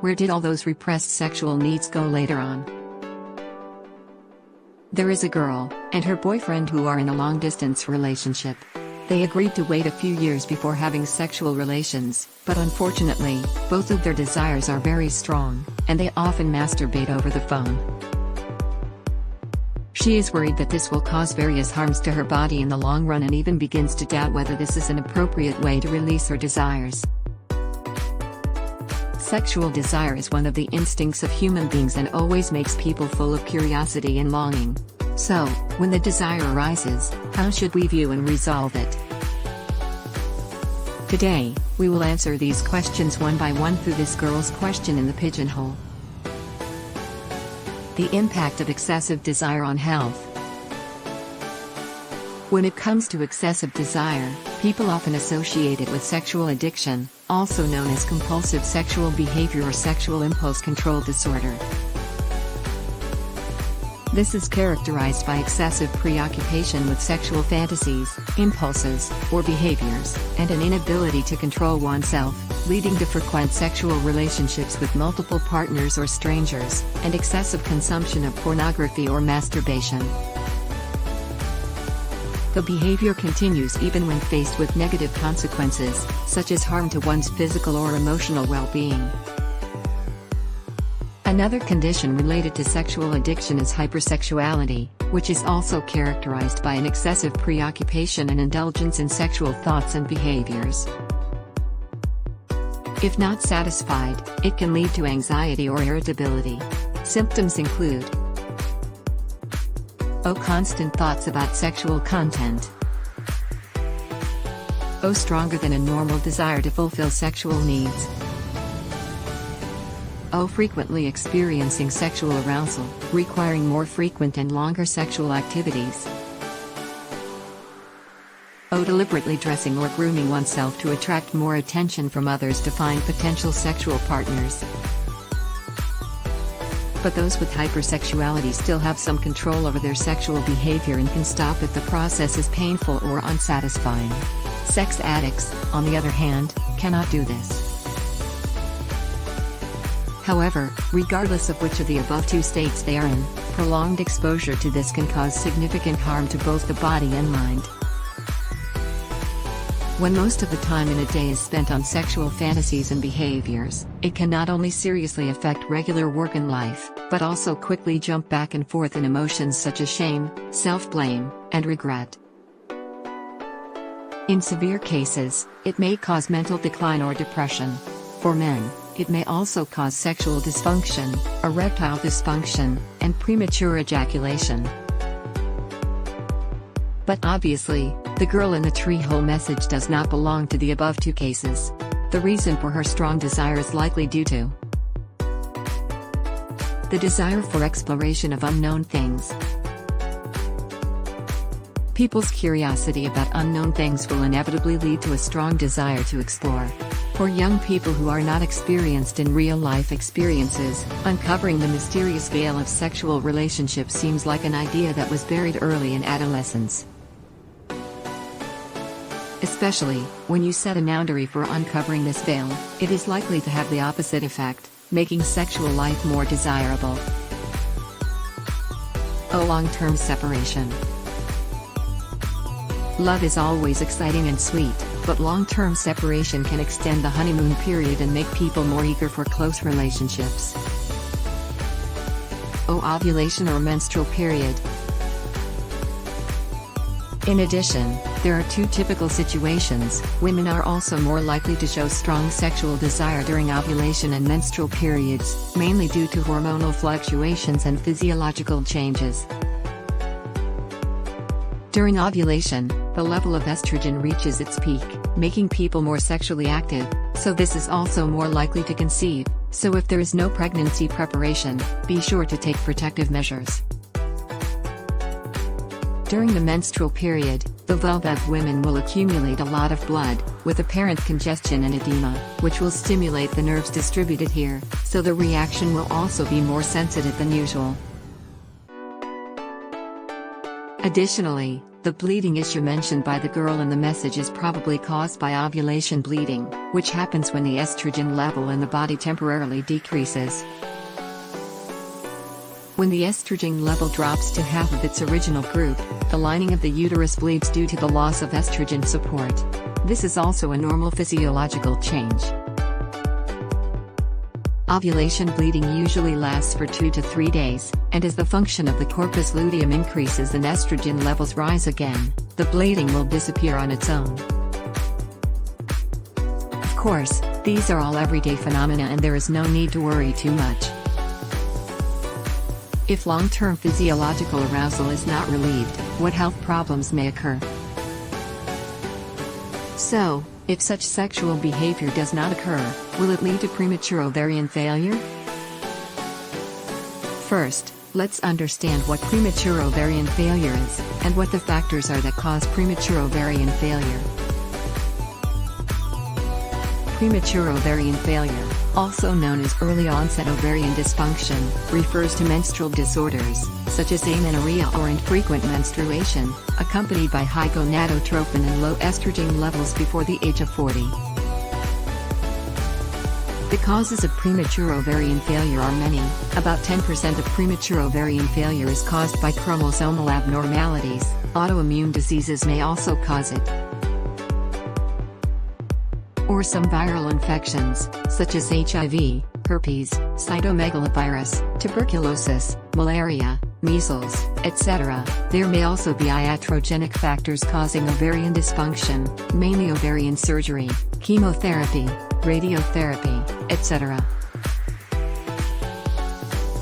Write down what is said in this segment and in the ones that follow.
Where did all those repressed sexual needs go later on? There is a girl and her boyfriend who are in a long-distance relationship. They agreed to wait a few years before having sexual relations, but unfortunately, both of their desires are very strong, and they often masturbate over the phone. She is worried that this will cause various harms to her body in the long run and even begins to doubt whether this is an appropriate way to release her desires. Sexual desire is one of the instincts of human beings and always makes people full of curiosity and longing. So, when the desire arises, how should we view and resolve it? Today, we will answer these questions one by one through this girl's question in the pigeonhole. The impact of excessive desire on health. When it comes to excessive desire, people often associate it with sexual addiction, also known as compulsive sexual behavior or sexual impulse control disorder. This is characterized by excessive preoccupation with sexual fantasies, impulses, or behaviors, and an inability to control oneself, leading to frequent sexual relationships with multiple partners or strangers, and excessive consumption of pornography or masturbation. The behavior continues even when faced with negative consequences, such as harm to one's physical or emotional well-being. Another condition related to sexual addiction is hypersexuality, which is also characterized by an excessive preoccupation and indulgence in sexual thoughts and behaviors. If not satisfied, it can lead to anxiety or irritability. Symptoms include constant thoughts about sexual content. Stronger than a normal desire to fulfill sexual needs. Frequently experiencing sexual arousal, requiring more frequent and longer sexual activities. Deliberately dressing or grooming oneself to attract more attention from others to find potential sexual partners. But those with hypersexuality still have some control over their sexual behavior and can stop if the process is painful or unsatisfying. Sex addicts, on the other hand, cannot do this. However, regardless of which of the above two states they are in, prolonged exposure to this can cause significant harm to both the body and mind. When most of the time in a day is spent on sexual fantasies and behaviors, it can not only seriously affect regular work and life, but also quickly jump back and forth in emotions such as shame, self-blame, and regret. In severe cases, it may cause mental decline or depression. For men, it may also cause sexual dysfunction, erectile dysfunction, and premature ejaculation. But obviously, the girl in the tree-hole message does not belong to the above two cases. The reason for her strong desire is likely due to the desire for exploration of unknown things. People's curiosity about unknown things will inevitably lead to a strong desire to explore. For young people who are not experienced in real-life experiences, uncovering the mysterious veil of sexual relationships seems like an idea that was buried early in adolescence. Especially, when you set a boundary for uncovering this veil, it is likely to have the opposite effect, making sexual life more desirable. Long-term separation. Love is always exciting and sweet, but long-term separation can extend the honeymoon period and make people more eager for close relationships. Ovulation or menstrual period. In addition, there are two typical situations. Women are also more likely to show strong sexual desire during ovulation and menstrual periods, mainly due to hormonal fluctuations and physiological changes. During ovulation, the level of estrogen reaches its peak, making people more sexually active, so this is also more likely to conceive. So if there is no pregnancy preparation, be sure to take protective measures. During the menstrual period, the vulva of women will accumulate a lot of blood, with apparent congestion and edema, which will stimulate the nerves distributed here, so the reaction will also be more sensitive than usual. Additionally, The bleeding issue mentioned by the girl in the message is probably caused by ovulation bleeding, which happens when the estrogen level in the body temporarily decreases. When the estrogen level drops to half of its original group, the lining of the uterus bleeds due to the loss of estrogen support. This is also a normal physiological change. Ovulation bleeding usually lasts for 2 to 3 days, and as the function of the corpus luteum increases and estrogen levels rise again, the bleeding will disappear on its own. Of course, these are all everyday phenomena and there is no need to worry too much. If long-term physiological arousal is not relieved, what health problems may occur? So, if such sexual behavior does not occur, will it lead to premature ovarian failure? First, let's understand what premature ovarian failure is, and what the factors are that cause premature ovarian failure. Premature ovarian failure, also known as early onset ovarian dysfunction, refers to menstrual disorders, such as amenorrhea or infrequent menstruation, accompanied by high gonadotropin and low estrogen levels before the age of 40. The causes of premature ovarian failure are many. About 10% of premature ovarian failure is caused by chromosomal abnormalities. Autoimmune diseases may also cause it, or some viral infections, such as HIV, herpes, cytomegalovirus, tuberculosis, malaria, measles, etc. There may also be iatrogenic factors causing ovarian dysfunction, mainly ovarian surgery, chemotherapy, radiotherapy, etc.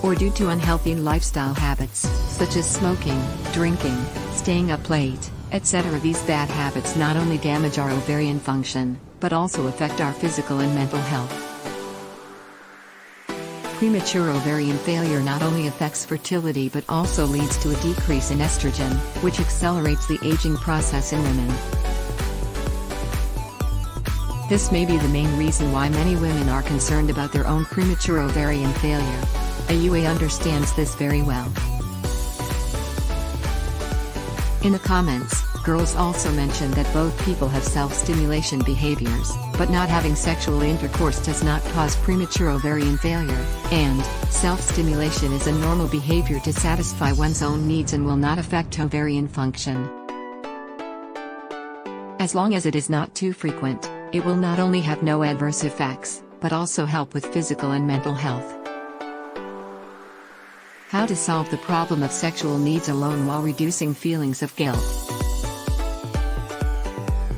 Or due to unhealthy lifestyle habits, such as smoking, drinking, staying up late, etc. These bad habits not only damage our ovarian function, but also affect our physical and mental health. Premature ovarian failure not only affects fertility but also leads to a decrease in estrogen, which accelerates the aging process in women. This may be the main reason why many women are concerned about their own premature ovarian failure. AUA understands this very well. In the comments, girls also mention that both people have self-stimulation behaviors, but not having sexual intercourse does not cause premature ovarian failure, and self-stimulation is a normal behavior to satisfy one's own needs and will not affect ovarian function. As long as it is not too frequent, it will not only have no adverse effects, but also help with physical and mental health. How to solve the problem of sexual needs alone while reducing feelings of guilt.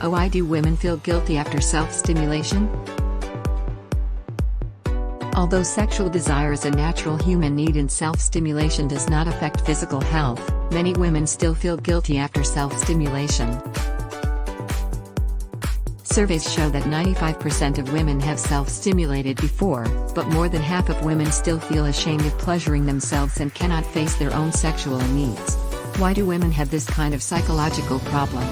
Oh, why do women feel guilty after self-stimulation? Although sexual desire is a natural human need and self-stimulation does not affect physical health, many women still feel guilty after self-stimulation. Surveys show that 95% of women have self-stimulated before, but more than half of women still feel ashamed of pleasuring themselves and cannot face their own sexual needs. Why do women have this kind of psychological problem?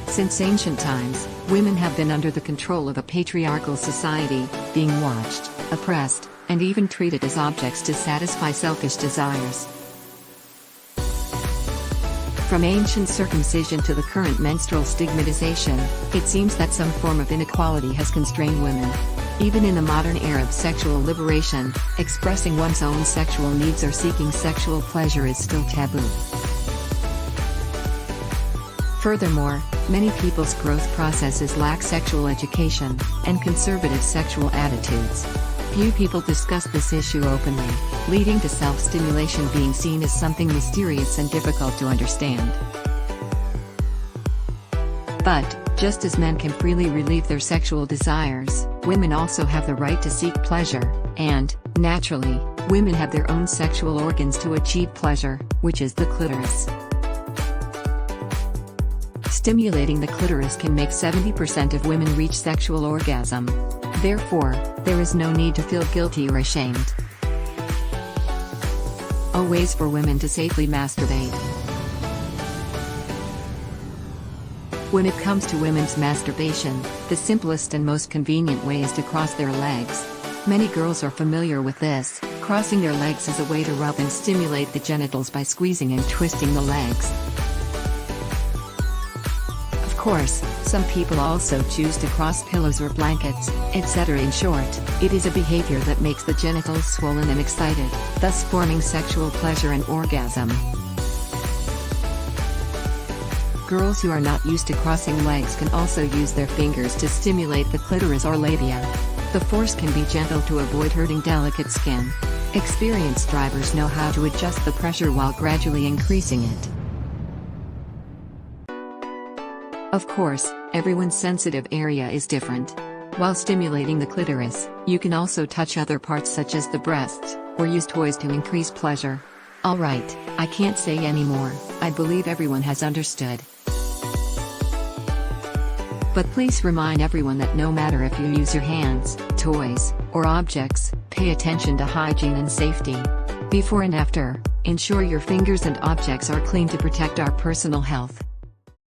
Since ancient times, women have been under the control of a patriarchal society, being watched, oppressed, and even treated as objects to satisfy selfish desires. From ancient circumcision to the current menstrual stigmatization, it seems that some form of inequality has constrained women. Even in the modern era of sexual liberation, expressing one's own sexual needs or seeking sexual pleasure is still taboo. Furthermore, many people's growth processes lack sexual education and conservative sexual attitudes. Few people discuss this issue openly, leading to self-stimulation being seen as something mysterious and difficult to understand. But, just as men can freely relieve their sexual desires, women also have the right to seek pleasure, and, naturally, women have their own sexual organs to achieve pleasure, which is the clitoris. Stimulating the clitoris can make 70% of women reach sexual orgasm. Therefore, there is no need to feel guilty or ashamed. Ways for women to safely masturbate. When it comes to women's masturbation, the simplest and most convenient way is to cross their legs. Many girls are familiar with this, Crossing their legs is a way to rub and stimulate the genitals by squeezing and twisting the legs. Of course, some people also choose to cross pillows or blankets, etc. In short, it is a behavior that makes the genitals swollen and excited, thus forming sexual pleasure and orgasm. Girls who are not used to crossing legs can also use their fingers to stimulate the clitoris or labia. The force can be gentle to avoid hurting delicate skin. Experienced drivers know how to adjust the pressure while gradually increasing it. Of course, everyone's sensitive area is different. While stimulating the clitoris, you can also touch other parts such as the breasts, or use toys to increase pleasure. Alright, I can't say anymore, I believe everyone has understood. But please remind everyone that no matter if you use your hands, toys, or objects, pay attention to hygiene and safety. Before and after, ensure your fingers and objects are clean to protect our personal health.